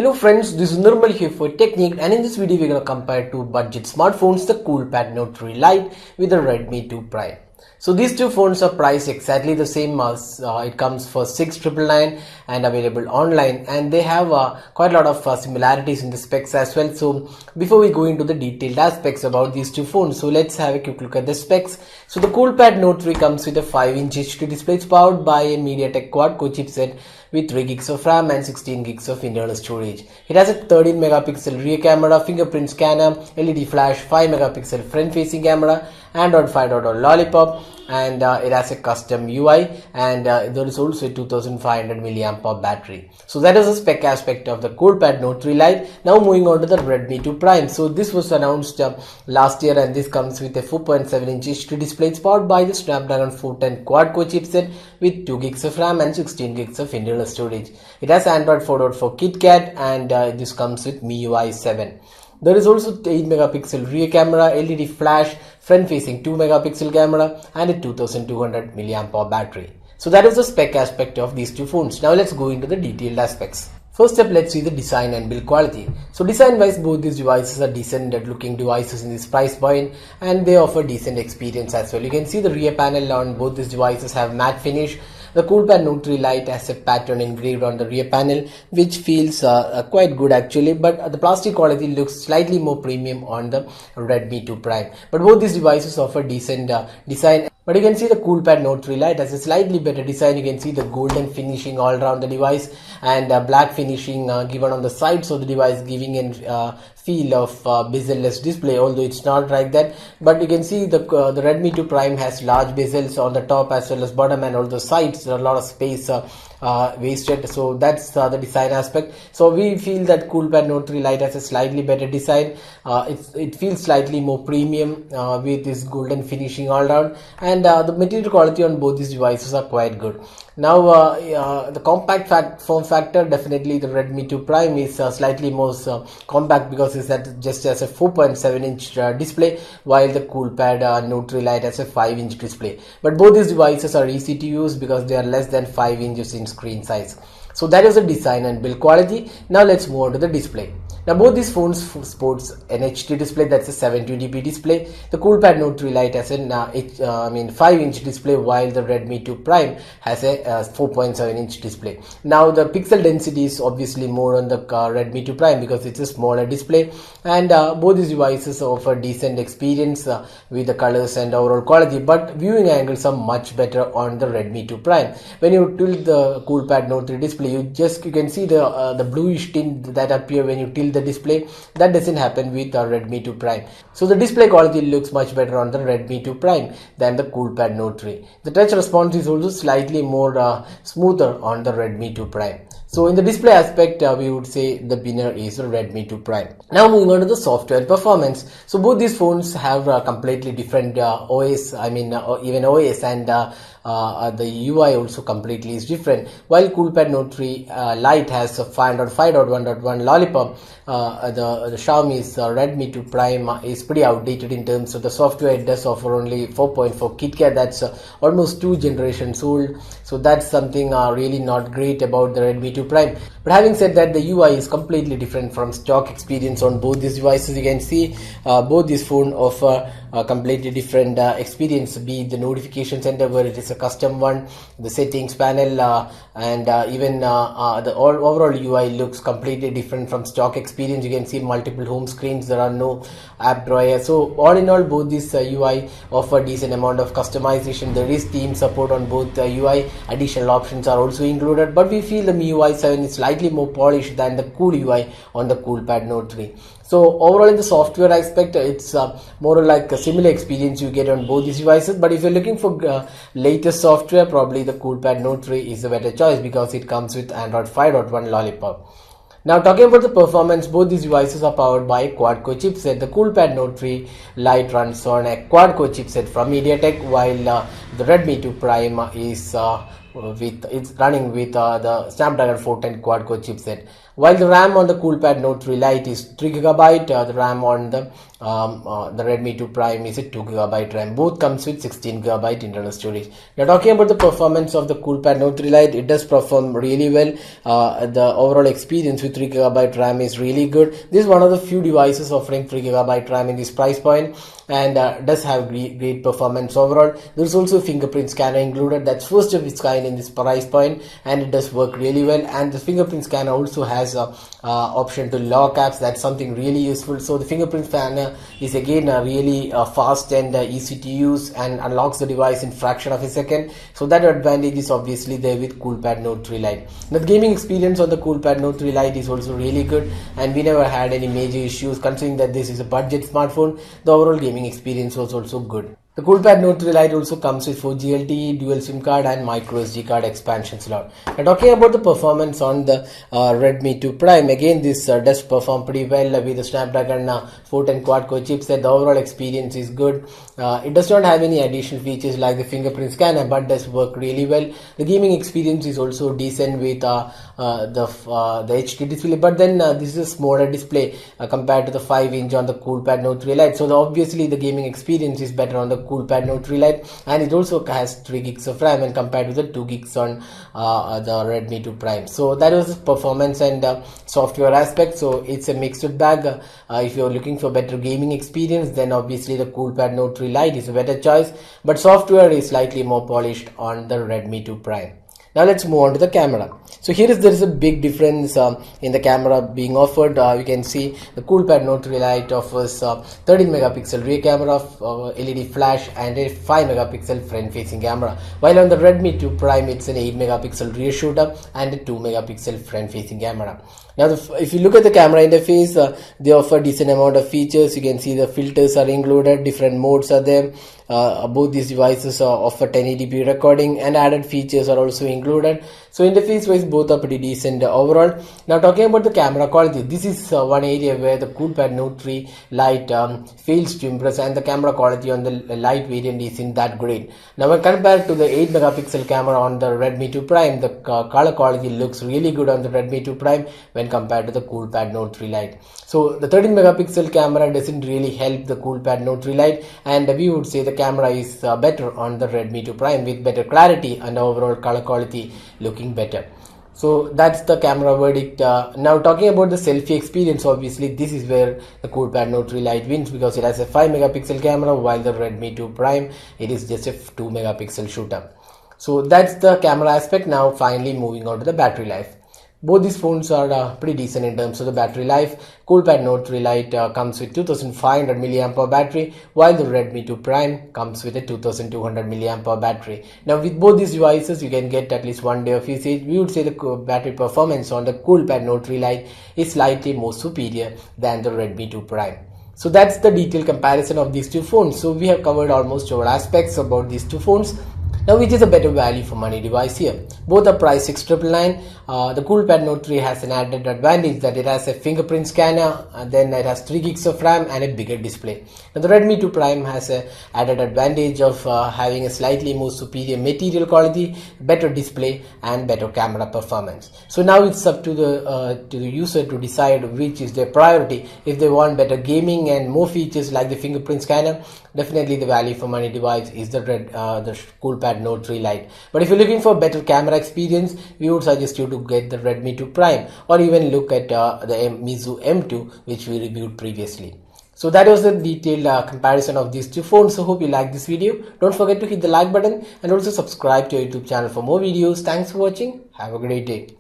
Hello friends, this is Nirmal here for Technique, and in this video we're going to compare two budget smartphones, the Coolpad Note 3 Lite with the Redmi 2 Prime. So these two phones are priced exactly the same as it comes for 6,999 and available online, and they have quite a lot of similarities in the specs as well. So before we go into the detailed aspects about these two phones, so let's have a quick look at the specs. So the Coolpad Note 3 comes with a 5-inch HD display. It's powered by a MediaTek quad-core chipset with 3 gigs of RAM and 16 gigs of internal storage. It has a 13 megapixel rear camera, fingerprint scanner, LED flash, 5 megapixel front facing camera, Android 5.0 Lollipop, and it has a custom UI, and there is also a 2500 mAh battery. So that is the spec aspect of the Coolpad Note 3 Lite. Now moving on to the Redmi 2 Prime. So this was announced last year, and this comes with a 4.7-inch HD display. It's powered by the Snapdragon 410 quad-core chipset with 2 gigs of RAM and 16 gigs of internal storage. It has Android 4.4 KitKat, and this comes with MIUI 7. There is also 8 megapixel rear camera, LED flash, front facing 2 megapixel camera, and a 2200 mAh battery. So that is the spec aspect of these two phones. Now let's go into the detailed aspects. First up, let's see the design and build quality. So design wise, both these devices are decent looking devices in this price point, and they offer decent experience as well. You can see the rear panel on both these devices have matte finish. The Coolpad Note 3 Lite has a pattern engraved on the rear panel, which feels quite good actually, but the plastic quality looks slightly more premium on the Redmi 2 Prime. But both these devices offer decent design. But you can see the Coolpad Note 3 Lite has a slightly better design. You can see the golden finishing all around the device, and black finishing given on the sides of the device, giving a feel of bezel-less display, although it's not like that. But you can see the Redmi 2 Prime has large bezels on the top as well as bottom, and all the sides there are a lot of space wasted. So that's the design aspect. So we feel that Coolpad Note 3 Lite has a slightly better design. It feels slightly more premium with this golden finishing all around, and the material quality on both these devices are quite good. Now the compact form factor, definitely the Redmi 2 Prime is slightly more compact because it's just as a 4.7-inch display, while the Coolpad Note 3 Lite has a 5-inch display. But both these devices are easy to use because they are less than 5 inches in screen size. So that is the design and build quality. Now let's move on to the display. Now both these phones sports an HD display, that's a 720p display. The Coolpad Note 3 Lite has an 5-inch display, while the Redmi 2 Prime has a 4.7-inch display. Now the pixel density is obviously more on the Redmi 2 Prime because it's a smaller display, and both these devices offer decent experience with the colors and overall quality, but viewing angles are much better on the Redmi 2 Prime. When you tilt the Coolpad Note 3 display, you can see the bluish tint that appear when you tilt the display. That doesn't happen with the Redmi 2 Prime. So the display quality looks much better on the Redmi 2 Prime than the Coolpad Note 3. The touch response is also slightly more smoother on the Redmi 2 Prime. So in the display aspect, we would say the winner is the Redmi 2 Prime. Now moving on to the software performance. So both these phones have completely different OS, even OS, and the UI also completely is different. While Coolpad Note 3 Lite has a 5.5.1.1 Lollipop, the Xiaomi's Redmi 2 Prime is pretty outdated in terms of the software. It does offer only 4.4 KitKat. That's almost 2 generations old. So that's something really not great about the Redmi 2 Prime. But having said that, the UI is completely different from stock experience on both these devices. You can see both these phones offer a completely different experience, be it the notification center where it is a custom one, the settings panel, and even the overall UI looks completely different from stock experience. You can see multiple home screens, there are no app drawer. So all in all, both these UI offer decent amount of customization. There is theme support on both UI. Additional options are also included, but we feel the MIUI 7 is slightly more polished than the Cool UI on the Coolpad Note 3. So overall in the software aspect, it's more like a similar experience you get on both these devices. But if you're looking for latest software, probably the Coolpad Note 3 is a better choice because it comes with Android 5.1 Lollipop. Now talking about the performance, both these devices are powered by a quad-core chipset. The Coolpad Note 3 Lite runs on a quad-core chipset from MediaTek, while the Redmi 2 Prime is running with the Snapdragon 410 quad-core chipset. While the RAM on the CoolPad Note 3 Lite is 3GB, the RAM on the Redmi 2 Prime is a 2GB RAM. Both comes with 16GB internal storage. Now talking about the performance of the CoolPad Note 3 Lite, it does perform really well. The overall experience with 3GB RAM is really good. This is one of the few devices offering 3GB RAM in this price point, and does have great performance overall. There is also a fingerprint scanner included. That's first of its kind in this price point, and it does work really well. And the fingerprint scanner also has a option to lock apps. That's something really useful. So the fingerprint scanner is again really fast and easy to use, and unlocks the device in fraction of a second. So that advantage is obviously there with CoolPad Note 3 Lite. Now the gaming experience on the CoolPad Note 3 Lite is also really good, and we never had any major issues. Considering that this is a budget smartphone, the overall gaming experience was also good. The CoolPad Note 3 Lite also comes with 4G LTE, dual SIM card and micro SD card expansion slot. Now talking about the performance on the Redmi 2 Prime, again this does perform pretty well with the Snapdragon 410 quad-core chipset. The overall experience is good. It does not have any additional features like the fingerprint scanner, but does work really well. The gaming experience is also decent with the HD display, but then this is a smaller display compared to the 5-inch on the CoolPad Note 3 Lite. So obviously the gaming experience is better on the CoolPad Note 3 Lite, and it also has 3 gigs of RAM and compared to the 2 gigs on the Redmi 2 Prime. So that was the performance and software aspect. So it's a mixed bag. If you're looking for better gaming experience, then obviously the CoolPad Note 3 Lite is a better choice, but software is slightly more polished on the Redmi 2 Prime. Now let's move on to the camera. So there is a big difference in the camera being offered. You can see the CoolPad Note 3 Lite offers 13 megapixel rear camera, LED flash, and a 5 megapixel front facing camera, while on the Redmi 2 Prime it's an 8 megapixel rear shooter and a 2 megapixel front facing camera. Now if you look at the camera interface, they offer decent amount of features. You can see the filters are included, different modes are there. Both these devices offer 1080p recording, and added features are also included. So interface wise both are pretty decent overall. Now talking about the camera quality, this is one area where the CoolPad Note 3 Lite fails to impress, and the camera quality on the Lite variant isn't that great. Now when compared to the 8 megapixel camera on the Redmi 2 Prime, the color quality looks really good on the Redmi 2 Prime when compared to the CoolPad Note 3 Lite. So the 13 megapixel camera doesn't really help the CoolPad Note 3 Lite, and we would say the camera is better on the Redmi 2 Prime with better clarity and overall color quality looking better. So that's the camera verdict. Now talking about the selfie experience, obviously this is where the CoolPad Note 3 Lite wins, because it has a 5 megapixel camera, while the Redmi 2 Prime it is just a 2 megapixel shooter. So that's the camera aspect. Now finally moving on to the battery life. Both these phones are pretty decent in terms of the battery life. CoolPad Note 3 Lite comes with 2500 mAh battery, while the Redmi 2 Prime comes with a 2200 mAh battery. Now with both these devices you can get at least 1 day of usage. We would say the battery performance on the CoolPad Note 3 Lite is slightly more superior than the Redmi 2 Prime. So that's the detailed comparison of these two phones. So we have covered almost all aspects about these two phones. Now which is a better value for money device here? Both are priced 699. The CoolPad Note 3 has an added advantage that it has a fingerprint scanner, and then it has 3 gigs of RAM and a bigger display. Now the Redmi 2 Prime has an added advantage of having a slightly more superior material quality, better display and better camera performance. So now it's up to the user to decide which is their priority. If they want better gaming and more features like the fingerprint scanner, definitely the value for money device is the CoolPad Note 3 Lite. But if you're looking for better camera experience, we would suggest you to get the Redmi 2 Prime, or even look at the Meizu M2, which we reviewed previously. So that was the detailed comparison of these two phones. So hope you like this video. Don't forget to hit the like button and also subscribe to our YouTube channel for more videos. Thanks for watching. Have a great day.